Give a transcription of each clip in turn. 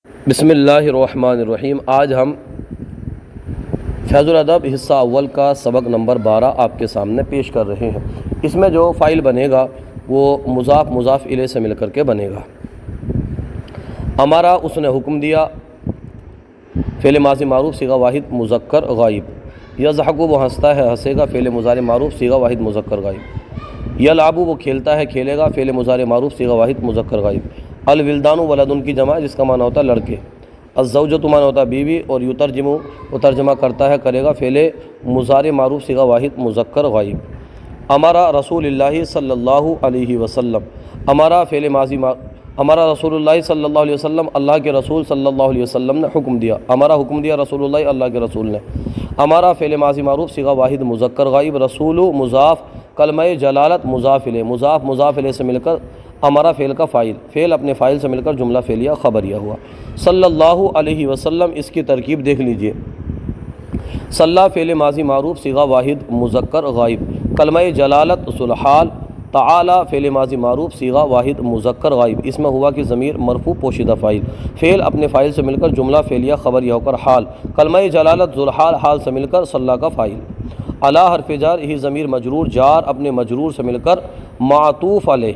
بسم اللہ الرحمن الرحیم۔ آج ہم فیض الادب حصہ اول کا سبق نمبر 12 آپ کے سامنے پیش کر رہے ہیں۔ اس میں جو فائل بنے گا وہ مضاف مضاف الیہ سے مل کر کے بنے گا۔ ہمارا اس نے حکم دیا، فعل ماضی معروف صیغہ واحد مذکر غائب۔ یضحک وہ ہنستا ہے ہنسے گا، فعل مضارع معروف صیغہ واحد مذکر غائب۔ یلعب وہ کھیلتا ہے کھیلے گا، فعل مضارع معروف صیغہ واحد مذکر غائب۔ الولدان ولدن کی جمع جس کا معنی ہوتا ہے لڑکے۔ الزوجۃ معنی ہوتا ہے بیوی، اور یترجم وہ ترجمہ کرتا ہے کرے گا، فعل مضارع معروف صیغہ واحد مذکر غائب۔ امارا رسول اللہ صلی اللہ علیہ وسلم، ہمارا فعل ماضی ہمارا رسول اللہ صلی اللہ علیہ وسلم، اللہ کے رسول صلی اللہ علیہ وسلم نے حکم دیا، ہمارا حکم دیا رسول اللہ اللہ کے رسول نے۔ ہمارا فعل ماضی معروف صیغہ واحد مذکر غائب۔ رسول مضاف، کلمہ جلالت مضاف الیہ، مضاف مضاف الیہ سے مل کر ہمارا فعل کا فاعل، فعل اپنے فاعل سے مل کر جملہ فعلیہ خبریہ ہوا۔ صلی اللہ علیہ وسلم، اس کی ترکیب دیکھ لیجئے۔ صلی فعل ماضی معروف صیغہ واحد مذکر غائب، کلمہ جلالت ذوالحال، تعالی فعل ماضی معروف صیغہ واحد مذکر غائب، اس میں ہوا کہ ضمیر مرفوع پوشیدہ فاعل، فعل اپنے فاعل سے مل کر جملہ فعلیہ خبریہ ہو کر حال، کلمہ جلالت ذوالحال حال سے مل کر صلی کا فاعل۔ علی حرف جار، ہی ضمیر مجرور، جار اپنے مجرور سے مل کر معطوف علیہ۔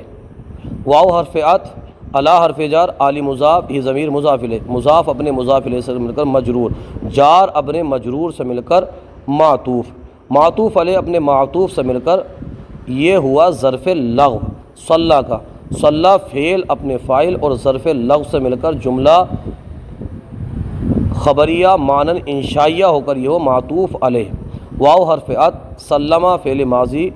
واو حرف عطف، علی حرف جار، علی مضاف، ہی ضمیر مضاف الیہ، مضاف اپنے مضاف الیہ سے مل کر مجرور، جار اپنے مجرور سے مل کر معطوف، معطوف علیہ اپنے معطوف سے مل کر یہ ہوا ظرف لغو صلی کا، صلی فعل اپنے فاعل اور ظرف لغو سے مل کر جملہ خبریہ مانن انشائیہ ہو کر یہ ہو معطوف علیہ۔ واو حرف عطف، سلمہ فعل ماضی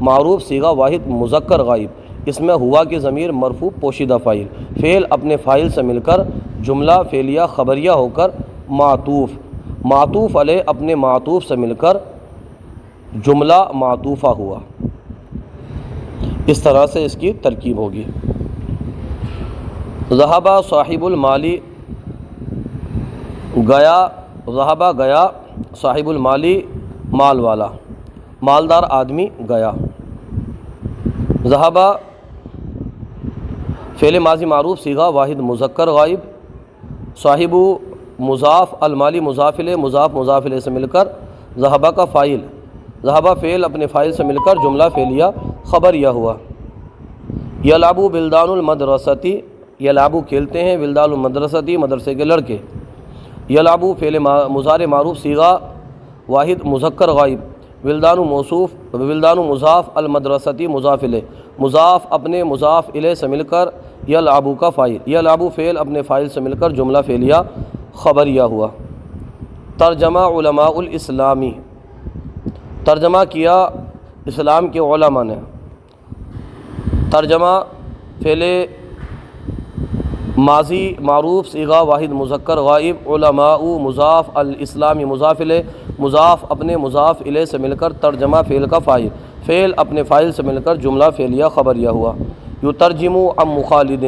معروف صیغہ واحد مذکر غائب، اس میں ہوا کہ ضمیر مرفوع پوشیدہ فاعل، فعل اپنے فاعل سے مل کر جملہ فعلیہ خبریہ ہو کر معطوف، معطوف علیہ اپنے معطوف سے مل کر جملہ معطوفہ ہوا۔ اس طرح سے اس کی ترکیب ہوگی۔ ذہبہ صاحب المالی، گیا، ذہبہ گیا، صاحب المالی مال والا، مالدار آدمی گیا۔ ذہبہ فعل ماضی معروف صیغہ واحد مذکر غائب، صاحب مضاف، المالی مضاف الیہ، مضاف مضاف الیہ سے مل کر ذہبہ کا فاعل، ذہبہ فعل اپنے فاعل سے مل کر جملہ فعلیہ خبریہ ہوا۔ یلعب بلدان المدرستی، یلعب کھیلتے ہیں، بلدان المدرستی مدرسے کے لڑکے۔ یلعب فعل مضارع معروف صیغہ واحد مذکر غائب، ولدان موصوف، ولدان مضاف، المدرستی مضاف الیہ، مضاف اپنے مضاف الیہ سے مل کر یلعب کا فاعل، یلعب فعل اپنے فاعل سے مل کر جملہ فعلیہ خبریہ ہوا۔ ترجمہ علماء الاسلامی، ترجمہ کیا اسلام کے علماء نے۔ ترجمہ فعل ماضی معروف صیغہ واحد مذکر غائب، علماء مضاف، الاسلامی مضاف الیہ، مضاف اپنے مضاف الیہ سے مل کر ترجمہ فعل کا فاعل، فعل اپنے فاعل سے مل کر جملہ فعلیہ خبریہ ہوا۔ یترجم عم خالد،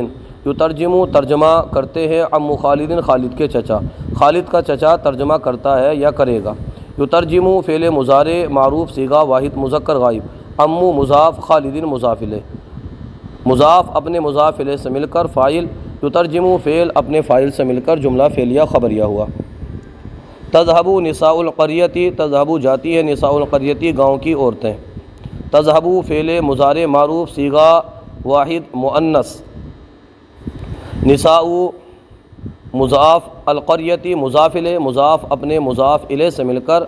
یترجم ترجمہ کرتے ہیں، عم خالد خالد کے چچا، خالد کا چچا ترجمہ کرتا ہے یا کرے گا۔ یترجم فعل مضارع معروف صیغہ واحد مذکر غائب، عم مضاف، خالد مضاف الیہ، مضاف اپنے مضاف الیہ سے مل کر فاعل، یترجم فعل اپنے فاعل سے مل کر جملہ فعلیہ خبریہ ہوا۔ تذهب نساء القریتی، تذهب جاتی ہے نساء القریتی گاؤں کی عورتیں۔ تذهب فعل مضارع معروف صیغہ واحد مؤنث، نساء مضاف، القریتی مضاف الیہ، مضاف اپنے مضاف الیہ سے مل کر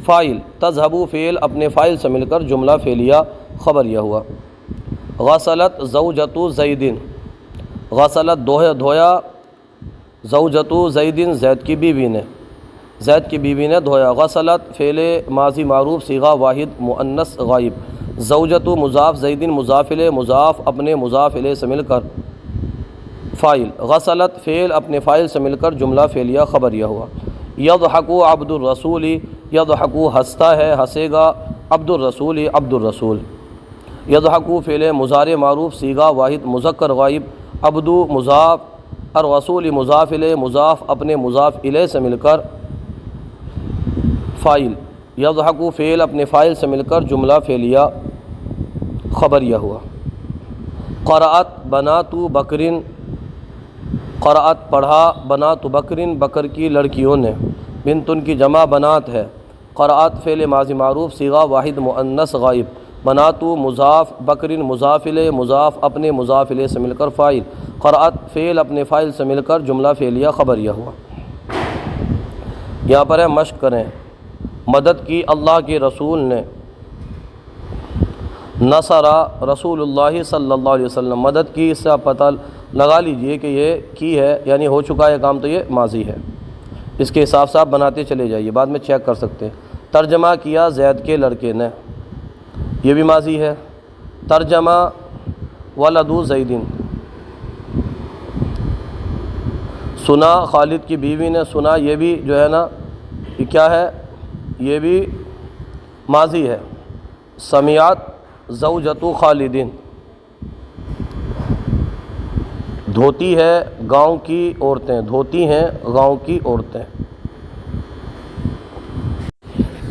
فاعل، تذهب فعل اپنے فاعل سے مل کر جملہ فعلیہ خبریہ ہوا۔ غسلت زوجۃ زید، غسلت دھویا، زوجۃ زید زید کی بیوی نے، زید کی بیوی نے دھویا۔ غسلت فعل ماضی معروف صیغہ واحد مؤنث غائب، زوجۃ مضاف، زید مضاف الیہ، مضاف اپنے مضاف الیہ سے مل کر فاعل، غسلت فعل اپنے فاعل سے مل کر جملہ فعلیہ خبریہ ہوا۔ یضحک عبد الرسول، یضحک ہنستا ہے ہنسے گا، عبد الرسول عبد الرسول۔ یضحک فعل مضارع معروف صیغہ واحد مذکر غائب، عبد مضاف، الرسول مضاف الیہ، مضاف اپنے مضاف الیہ سے مل کر فاعل، یضحک فعل اپنے فاعل سے مل کر جملہ فعلیہ خبریہ ہوا۔ قرأت بنات بکر، قرأت پڑھا، بنات بکرن بکر کی لڑکیوں نے، بنتن کی جمع بنات ہے، قرأت فعل ماضی معروف صیغہ واحد مؤنث غائب، بناتو مضاف، بکرن مضاف الیہ، مضاف اپنے مضاف الیہ سے مل کر فاعل، قرأت فعل اپنے فاعل سے مل کر جملہ فعلیہ خبریہ ہوا۔ یہاں پر ہے مشق کریں۔ مدد کی اللہ کے رسول نے، نصر رسول اللہ صلی اللہ علیہ وسلم، مدد کی، اس سے آپ پتہ لگا لیجئے کہ یہ کی ہے، یعنی ہو چکا ہے کام، تو یہ ماضی ہے۔ اس کے حساب سے آپ بناتے چلے جائیے، بعد میں چیک کر سکتے ہیں۔ ترجمہ کیا زید کے لڑکے نے، یہ بھی ماضی ہے۔ ترجمہ ولدو زیدن، سنا خالد کی بیوی نے سنا، یہ بھی جو ہے نا یہ کیا ہے، یہ بھی ماضی ہے۔ سمیعت زوجۃ خالدین، دھوتی ہے گاؤں کی عورتیں، دھوتی ہیں گاؤں کی عورتیں۔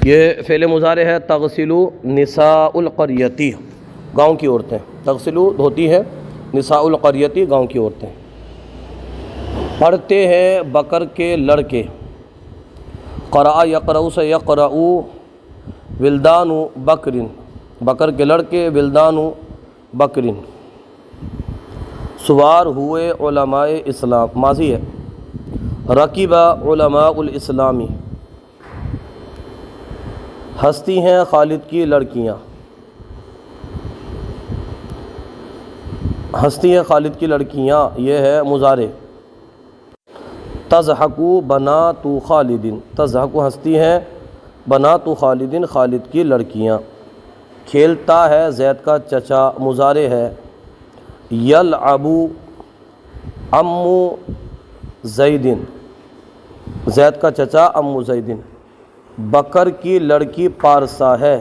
یہ فعل مضارع ہے، تغسل نساء القریتی، گاؤں کی عورتیں، تغسل دھوتی ہے، نساء القریتی گاؤں کی عورتیں۔ پڑھتے ہیں بکر کے لڑکے، قرأ یقرأ سے یقرأ، ولدان بکرن، بکر کے لڑکے ولدان بکرن۔ سوار ہوئے علماء اسلام، ماضی ہے۔ رکب علماء الاسلامی، ہستی ہیں خالد کی لڑکیاں، ہستی ہیں خالد کی لڑکیاں، یہ ہے مضارع۔ تضحک بنات خالد، تضحک ہستی ہیں، بنات خالد خالد کی لڑکیاں۔ کھیلتا ہے زید کا چچا، مضارع ہے۔ یلعب عمو زید، زید کا چچا عمو زید۔ بکر کی لڑکی پارسا ہے،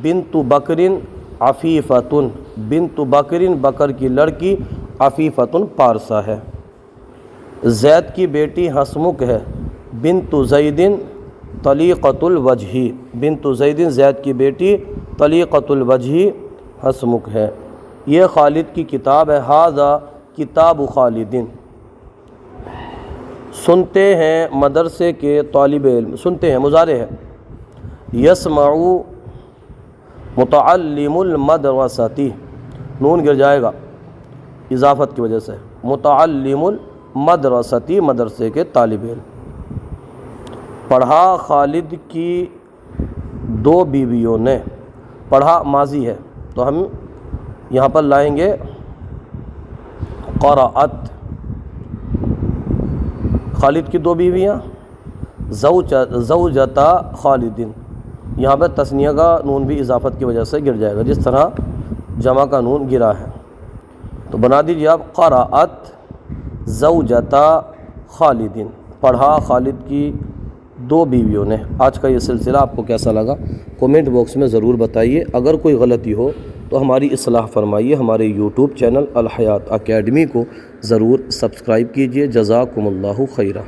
بنت بکرن عفیفتن، بنت بکرن بکر کی لڑکی عفیفتن پارسا ہے۔ زید کی بیٹی حسمک ہے، بنت زیدن طلیقۃ الوجہ، بنت زیدن زید کی بیٹی طلیقۃ الوجہ حسمک ہے۔ یہ خالد کی کتاب ہے، ھذا کتاب خالد۔ سنتے ہیں مدرسے کے طالب علم، سنتے ہیں مضارع ہے۔ یسمع متعلم المدرسۃ، نون گر جائے گا اضافت کی وجہ سے، متعلم المدرسۃ مدرسے کے طالب علم۔ پڑھا خالد کی دو بیویوں نے، پڑھا ماضی ہے تو ہم یہاں پر لائیں گے قرأت، خالد کی دو بیویاں، زوجتا خالدین، یہاں پر تثنیہ کا نون بھی اضافت کی وجہ سے گر جائے گا، جس طرح جمع کا نون گرا ہے۔ تو بنا دیجیے آپ قرأت زوجتا خالدین، پڑھا خالد کی دو بیویوں نے۔ آج کا یہ سلسلہ آپ کو کیسا لگا کومنٹ باکس میں ضرور بتائیے۔ اگر کوئی غلطی ہو تو ہماری اصلاح فرمائیے۔ ہمارے یوٹیوب چینل الحیات اکیڈمی کو ضرور سبسکرائب کیجیے۔ جزاکم اللہ خیرہ۔